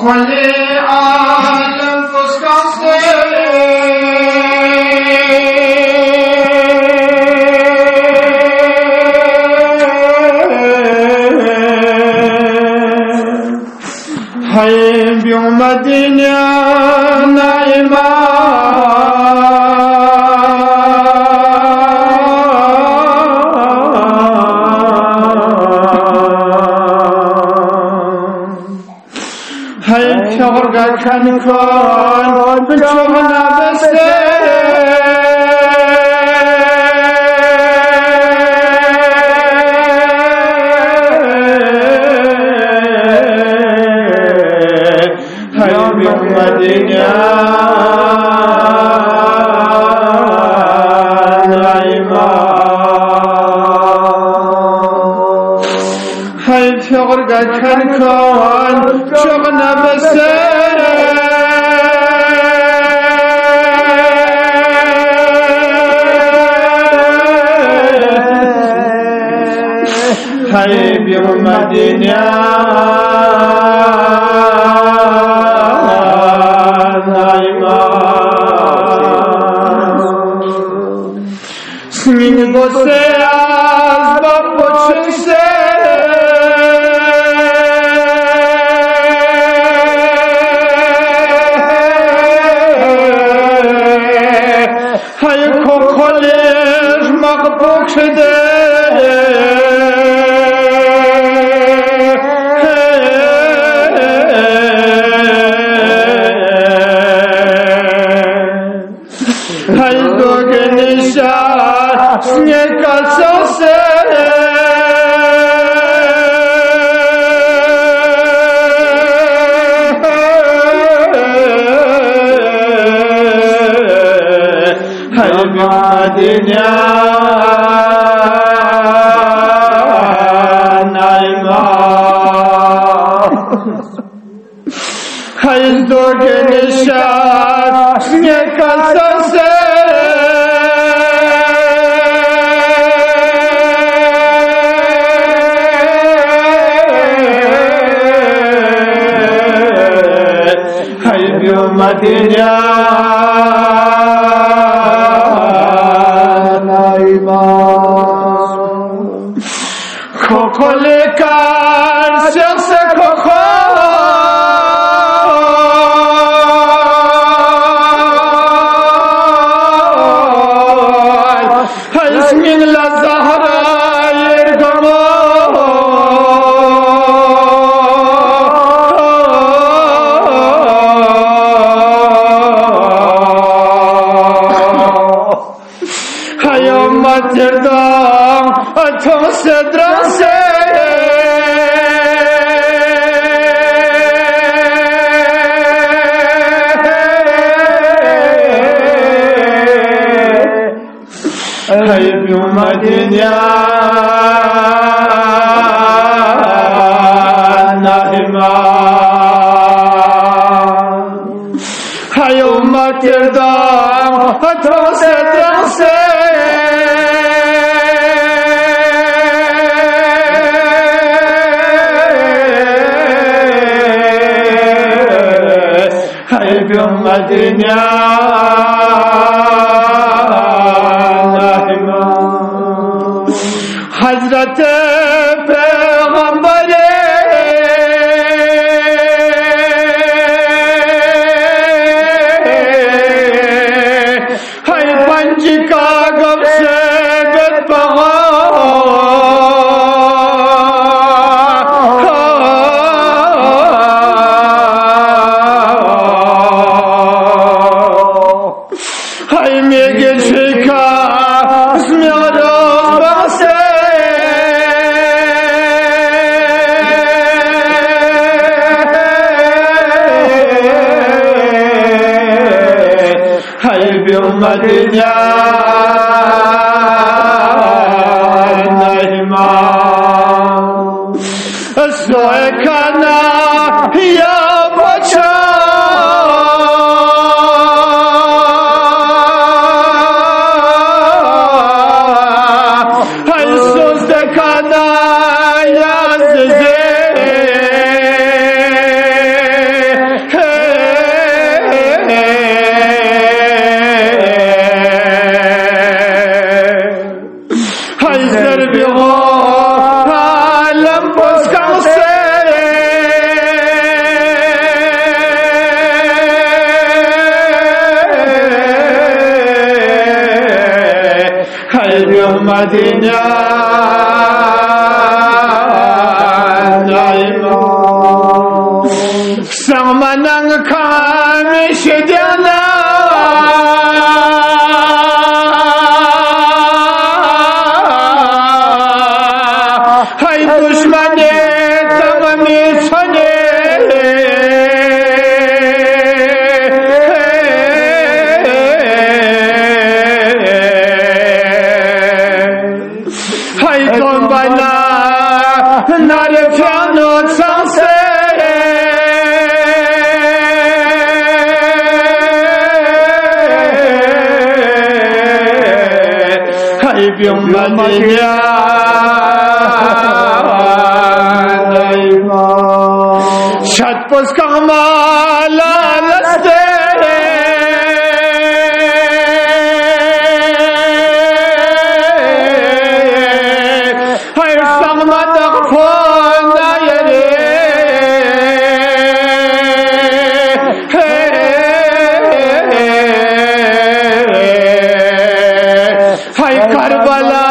كل عالم فسكسي هاي بيوم الدنيا نايمة هاي شغرقة كان كون بجونا بسي الدنيا نعيمة هاي في غرقة كان كون شغنا بسير هاي بيوم الدنيا Min você as babuches hay kokoler maqbukhde hay dogenisha nie kalsose hay badinya naima hay dogenisha nie kalsose الدنيا نايمة كوكولي كان شخص كوكو اسمين للزهرة يرقمو Materdam atom sedranse hay biyum dünya naima hay materdam atom sedranse بيوم الدنيا ناهمة حضرت پیغمبر hay panji kagab se bedbağa بيوم الدنيا نايمة السويكانا يا بچا هاي سوزدكانا يا ززي مدینہ سامننگ خامش جانا ہے دشمن تمامی سنے ہے تم بنا نار فیانو سانسے مدینہ شت پس کمالا لستے ہے سمت خون نایرے ہے کربلا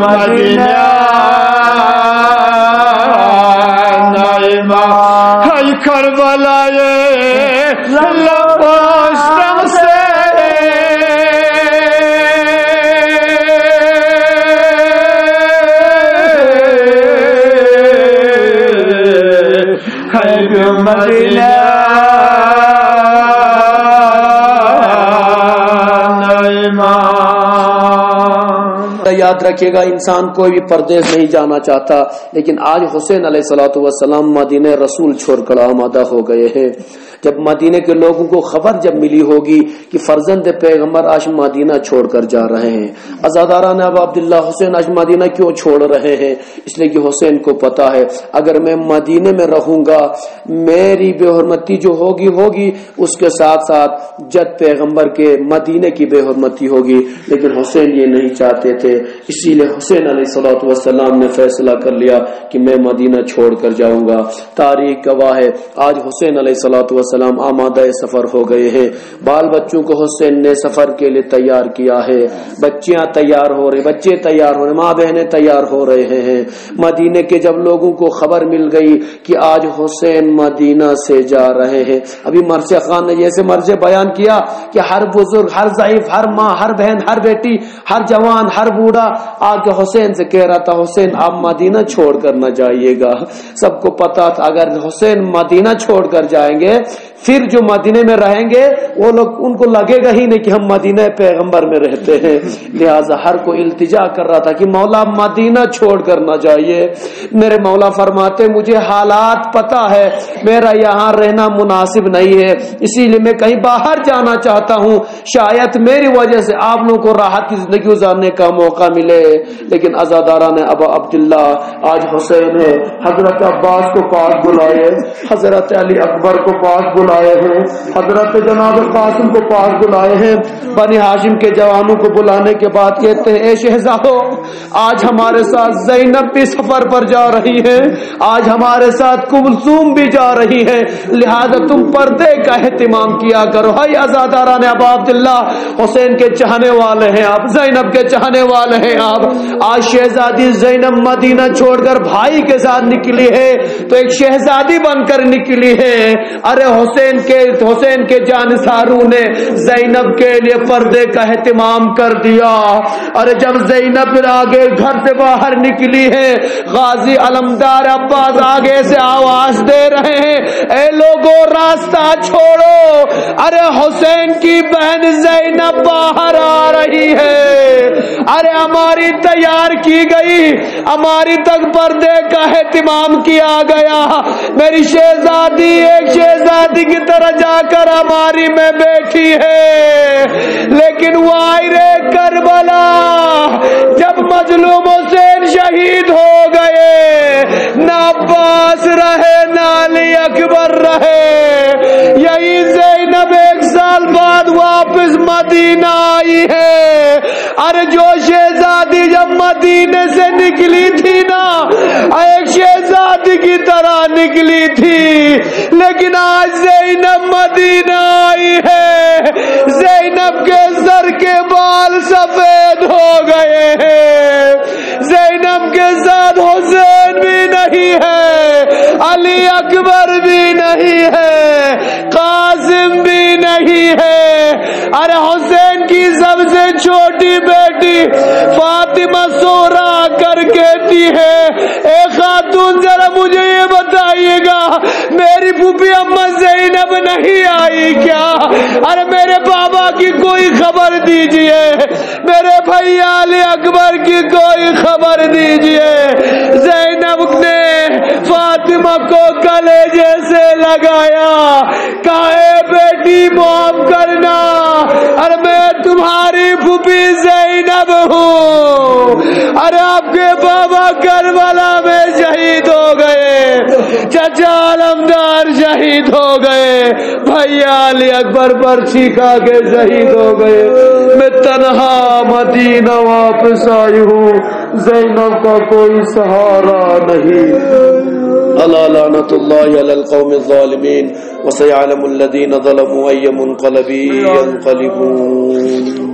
مدینہ نائمہ ہے کربلا لبوستم سے ہے مدینہ یاد رکھیے گا انسان کوئی بھی پردیس نہیں جانا چاہتا، لیکن آج حسین علیہ الصلوۃ والسلام مدینہ رسول چھوڑ کر آمادہ ہو گئے ہیں۔ جب مدینہ کے لوگوں کو خبر جب ملی ہوگی کہ فرزند پیغمبر آج مدینہ چھوڑ کر جا رہے ہیں، عزاداران ابا عبداللہ حسین آج مدینہ کیوں چھوڑ رہے ہیں؟ اس لیے کہ حسین کو پتا ہے اگر میں مدینہ میں رہوں گا میری بے حرمتی جو ہوگی اس کے ساتھ ساتھ جد پیغمبر کے مدینہ کی بے حرمتی ہوگی، لیکن حسین یہ نہیں چاہتے تھے۔ اسی لیے حسین علیہ الصلوۃ والسلام نے فیصلہ کر لیا کہ میں مدینہ چھوڑ کر جاؤں گا۔ تاریخ گواہ ہے آج حسین علیہ الصلوۃ والسلام آمادہ سفر ہو گئے ہیں۔ بال بچوں کو حسین نے سفر کے لیے تیار کیا ہے، بچیاں تیار ہو رہے، بچے تیار ہو رہے، ماں بہنیں تیار ہو رہے ہیں۔ مدینہ کے جب لوگوں کو خبر مل گئی کہ آج حسین مدینہ سے جا رہے ہیں، ابھی مرثیہ خان نے جیسے مرثیہ بیان کیا کہ ہر بزرگ، ہر ضعیف، ہر ماں، ہر بہن، ہر بیٹی، ہر جوان، ہر بوڑھا آ کے حسین سے کہہ رہا تھا حسین آپ مدینہ چھوڑ کر نہ جائیے گا۔ سب کو پتا تھا اگر حسین مدینہ چھوڑ کر جائیں گے پھر جو مدینے میں رہیں گے وہ لوگ ان کو لگے گا ہی نہیں کہ ہم مدینہ پیغمبر میں رہتے ہیں، لہٰذا ہر کو التجا کر رہا تھا کہ مولا مدینہ چھوڑ کر نہ جائیے۔ میرے مولا فرماتے مجھے حالات پتا ہے میرا یہاں رہنا مناسب نہیں ہے، اسی لیے میں کہیں باہر جانا چاہتا ہوں، شاید میری وجہ سے آپ لوگوں کو راحت کی زندگی گزارنے کا موقع ملے۔ لیکن عزاداران ابا عبداللہ آج حسین ہے، حضرت عباس کو پاس بلائے، حضرت علی اکبر کو پاس بلائے ہیں، حضرت جناب قاسم کو پاس بلائے ہیں، بنی ہاشم کے جوانوں کو بلانے کے بعد کہتے ہیں اے شہزادو آج ہمارے ساتھ زینب بھی سفر پر جا رہی ہے، آج ہمارے ساتھ کلثوم بھی جا رہی ہے، لہذا تم پردے کا اہتمام کیا کرو۔ ہائی عزاداران ابا عبداللہ حسین کے چاہنے والے ہیں آپ، زینب کے چاہنے والے ہیں آپ۔ آج شہزادی زینب مدینہ چھوڑ کر بھائی کے ساتھ نکلی ہے تو ایک شہزادی بن کر نکلی ہے۔ ارے حسین کے جانثاروں نے زینب کے لیے پردے کا اہتمام کر دیا۔ ارے جب زینب آگے گھر سے باہر نکلی ہے غازی علمدار عباس آگے سے آواز دے رہے ہیں اے لوگوں راستہ چھوڑو، ارے حسین کی بہن زینب باہر آ رہی ہے، ارے ہماری تیار کی گئی، ہماری تک پردے کا اہتمام کیا گیا، میری شہزادی ایک شہزادی کی طرح جا کر ہماری میں بیٹھی ہے۔ لیکن وائرے کربلا جب مظلوم حسین شہید ہو گئے، نہ عباس رہے نہ علی اکبر رہے، یہی زینب ایک سال بعد واپس مدینہ آئی ہے۔ ارے جو شہزادی جب مدینے سے نکلی تھی نا ایک شہزادی کی طرح نکلی تھی، لیکن آج زینب مدینہ آئی ہے، زینب کے سر کے بال سفید ہو گئے ہیں، زینب کے ساتھ حسین بھی نہیں ہے، علی اکبر بھی نہیں ہے، قاسم بھی نہیں ہے۔ ارے حسین کی سب سے چھوٹی بیٹی فاطمہ سورا کر کہتی ہے اے خاتون ذرا مجھے یہ بتائیے گا میری پھوپھی اماں زینب نہیں آئی کیا؟ ارے میرے بابا کی کوئی خبر دیجئے، میرے بھائی علی اکبر کی کوئی خبر دیجئے۔ زینب نے فاطمہ کو کلیجے سے لگایا، کہا اے بیٹی معاف کرنا، ارے میں تمہاری پھوپھی زینب ہوں، ارے آپ کے بابا کربلا میں شہید ہو گئے، چچا علمدار شہید ہو گئے، بھائی علی اکبر پرچی کھا کے شہید ہو گئے، میں تنہا مدینہ واپس آئی ہوں، زینب کا کوئی سہارا نہیں۔ الا لعنت اللہ علی القوم الظالمین وسيعلم الذين ظلموا أي منقلب ينقلبون۔